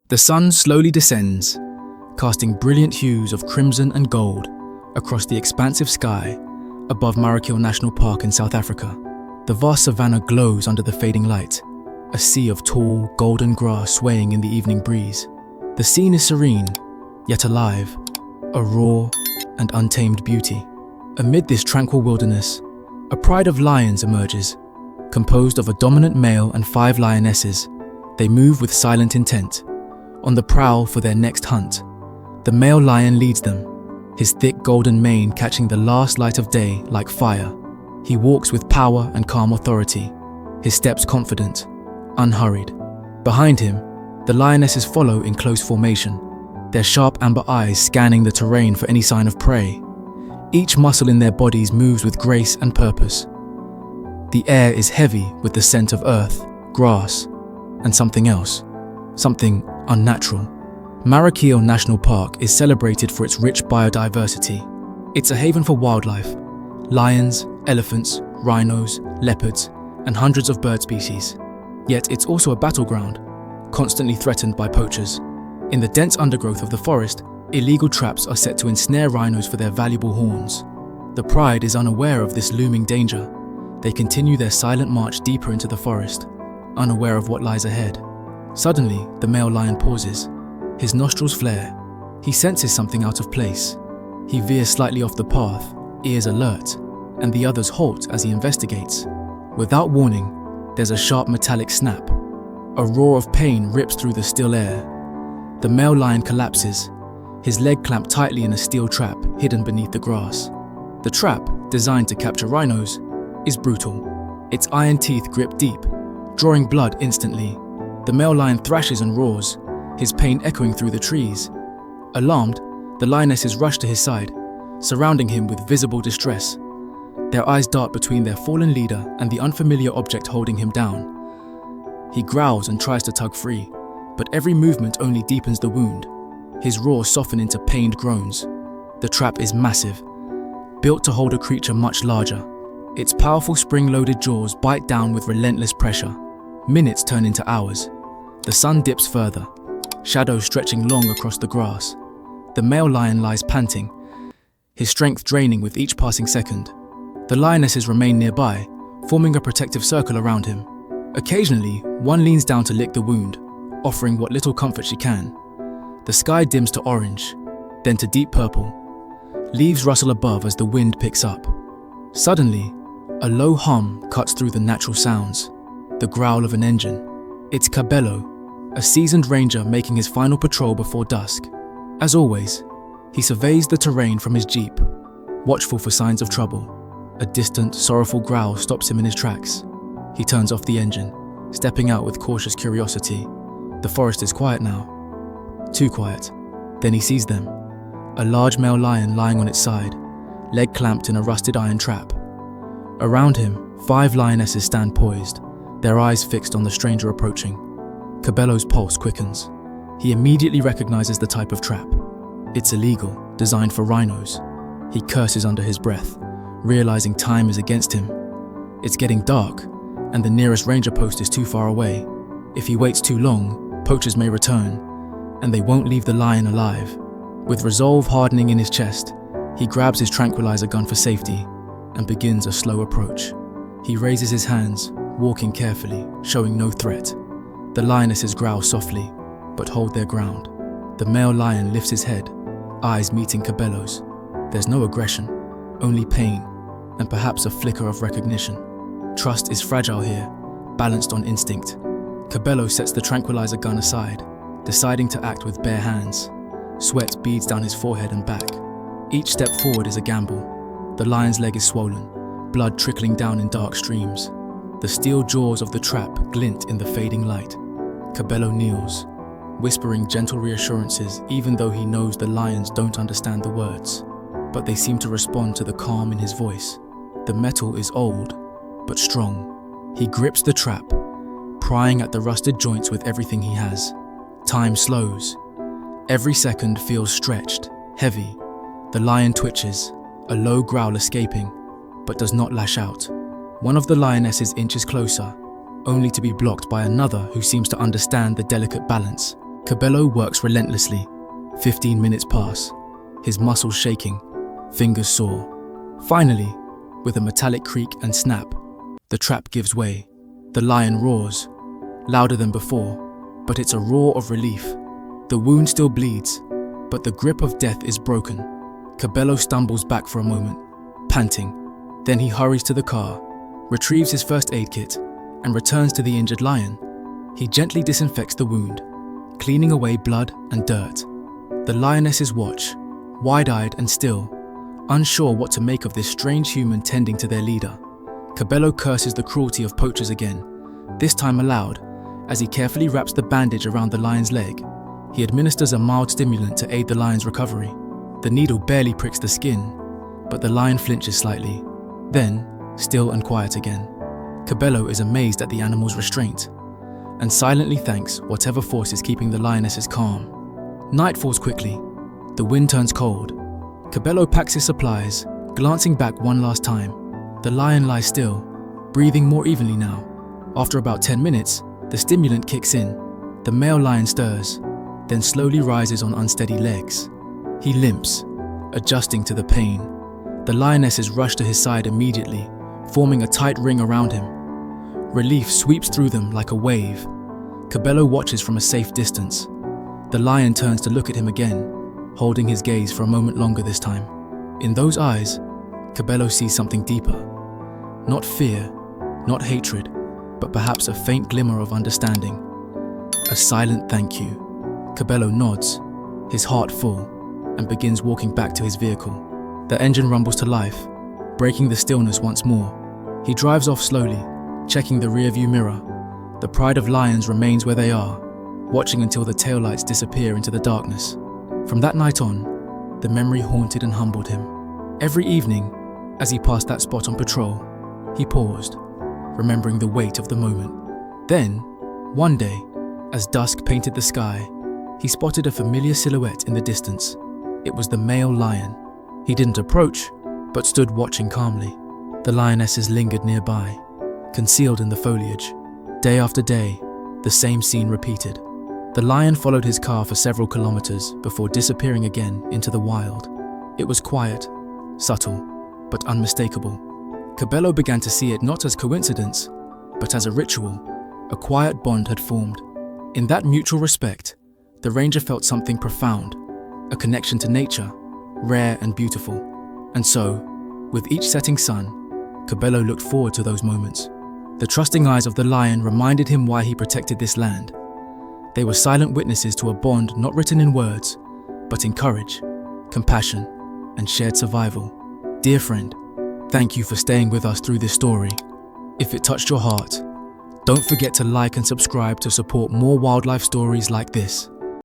The sun slowly descends, casting brilliant hues of crimson and gold across the expansive sky above Marakele National Park in South Africa. The vast savanna glows under the fading light, a sea of tall, golden grass swaying in the evening breeze. The scene is serene, yet alive, a raw and untamed beauty. Amid this tranquil wilderness, a pride of lions emerges, composed of a dominant male and 5 lionesses. They move with silent intent, on the prowl for their next hunt. The male lion leads them, his thick golden mane catching the last light of day like fire. He walks with power and calm authority, his steps confident, unhurried. Behind him, the lionesses follow in close formation, their sharp amber eyes scanning the terrain for any sign of prey. Each muscle in their bodies moves with grace and purpose. The air is heavy with the scent of earth, grass, and something else, something unnatural. Marakele National Park is celebrated for its rich biodiversity. It's a haven for wildlife: lions, elephants, rhinos, leopards, and hundreds of bird species. Yet it's also a battleground, constantly threatened by poachers. In the dense undergrowth of the forest, illegal traps are set to ensnare rhinos for their valuable horns. The pride is unaware of this looming danger. They continue their silent march deeper into the forest, unaware of what lies ahead. Suddenly, the male lion pauses. His nostrils flare. He senses something out of place. He veers slightly off the path, ears alert, and the others halt as he investigates. Without warning, there's a sharp metallic snap. A roar of pain rips through the still air. The male lion collapses, his leg clamped tightly in a steel trap hidden beneath the grass. The trap, designed to capture rhinos, is brutal. Its iron teeth grip deep, drawing blood instantly. The male lion thrashes and roars, his pain echoing through the trees. Alarmed, the lionesses rush to his side, surrounding him with visible distress. Their eyes dart between their fallen leader and the unfamiliar object holding him down. He growls and tries to tug free, but every movement only deepens the wound. His roars soften into pained groans. The trap is massive, built to hold a creature much larger. Its powerful spring-loaded jaws bite down with relentless pressure. Minutes turn into hours. The sun dips further, shadows stretching long across the grass. The male lion lies panting, his strength draining with each passing second. The lionesses remain nearby, forming a protective circle around him. Occasionally, one leans down to lick the wound, offering what little comfort she can. The sky dims to orange, then to deep purple. Leaves rustle above as the wind picks up. Suddenly, a low hum cuts through the natural sounds, the growl of an engine. It's Cabello, a seasoned ranger making his final patrol before dusk. As always, he surveys the terrain from his jeep, watchful for signs of trouble. A distant, sorrowful growl stops him in his tracks. He turns off the engine, stepping out with cautious curiosity. The forest is quiet now. Too quiet. Then he sees them. A large male lion lying on its side, leg clamped in a rusted iron trap. Around him, 5 lionesses stand poised, their eyes fixed on the stranger approaching. Cabello's pulse quickens. He immediately recognizes the type of trap. It's illegal, designed for rhinos. He curses under his breath, realizing time is against him. It's getting dark, and the nearest ranger post is too far away. If he waits too long, poachers may return, and they won't leave the lion alive. With resolve hardening in his chest, he grabs his tranquilizer gun for safety and begins a slow approach. He raises his hands, walking carefully, showing no threat. The lionesses growl softly, but hold their ground. The male lion lifts his head, eyes meeting Cabello's. There's no aggression, only pain, and perhaps a flicker of recognition. Trust is fragile here, balanced on instinct. Cabello sets the tranquilizer gun aside, deciding to act with bare hands. Sweat beads down his forehead and back. Each step forward is a gamble. The lion's leg is swollen, blood trickling down in dark streams. The steel jaws of the trap glint in the fading light. Cabello kneels, whispering gentle reassurances even though he knows the lions don't understand the words. But they seem to respond to the calm in his voice. The metal is old, but strong. He grips the trap, prying at the rusted joints with everything he has. Time slows. Every second feels stretched, heavy. The lion twitches, a low growl escaping, but does not lash out. One of the lionesses inches closer, only to be blocked by another who seems to understand the delicate balance. Cabello works relentlessly. 15 minutes pass, his muscles shaking, fingers sore. Finally, with a metallic creak and snap, the trap gives way. The lion roars, louder than before, but it's a roar of relief. The wound still bleeds, but the grip of death is broken. Cabello stumbles back for a moment, panting. Then he hurries to the car, retrieves his first aid kit, and returns to the injured lion. He gently disinfects the wound, cleaning away blood and dirt. The lionesses watch, wide-eyed and still, unsure what to make of this strange human tending to their leader. Cabello curses the cruelty of poachers again, this time aloud, as he carefully wraps the bandage around the lion's leg. He administers a mild stimulant to aid the lion's recovery. The needle barely pricks the skin, but the lion flinches slightly, then still and quiet again. Cabello is amazed at the animal's restraint, and silently thanks whatever force is keeping the lionesses calm. Night falls quickly. The wind turns cold. Cabello packs his supplies, glancing back one last time. The lion lies still, breathing more evenly now. After about 10 minutes, the stimulant kicks in. The male lion stirs, then slowly rises on unsteady legs. He limps, adjusting to the pain. The lionesses rush to his side immediately, forming a tight ring around him. Relief sweeps through them like a wave. Cabello watches from a safe distance. The lion turns to look at him again, holding his gaze for a moment longer this time. In those eyes, Cabello sees something deeper. Not fear, not hatred, but perhaps a faint glimmer of understanding. A silent thank you. Cabello nods, his heart full, and begins walking back to his vehicle. The engine rumbles to life, breaking the stillness once more. He drives off slowly, checking the rearview mirror. The pride of lions remains where they are, watching until the taillights disappear into the darkness. From that night on, the memory haunted and humbled him. Every evening, as he passed that spot on patrol, he paused, remembering the weight of the moment. Then, one day, as dusk painted the sky, he spotted a familiar silhouette in the distance. It was the male lion. He didn't approach, but stood watching calmly. The lionesses lingered nearby, concealed in the foliage. Day after day, the same scene repeated. The lion followed his car for several kilometers before disappearing again into the wild. It was quiet, subtle, but unmistakable. Cabello began to see it not as coincidence, but as a ritual. A quiet bond had formed. In that mutual respect, the ranger felt something profound, a connection to nature, rare and beautiful. And so, with each setting sun, Cabello looked forward to those moments. The trusting eyes of the lion reminded him why he protected this land. They were silent witnesses to a bond not written in words, but in courage, compassion, and shared survival. Dear friend, thank you for staying with us through this story. If it touched your heart, don't forget to like and subscribe to support more wildlife stories like this.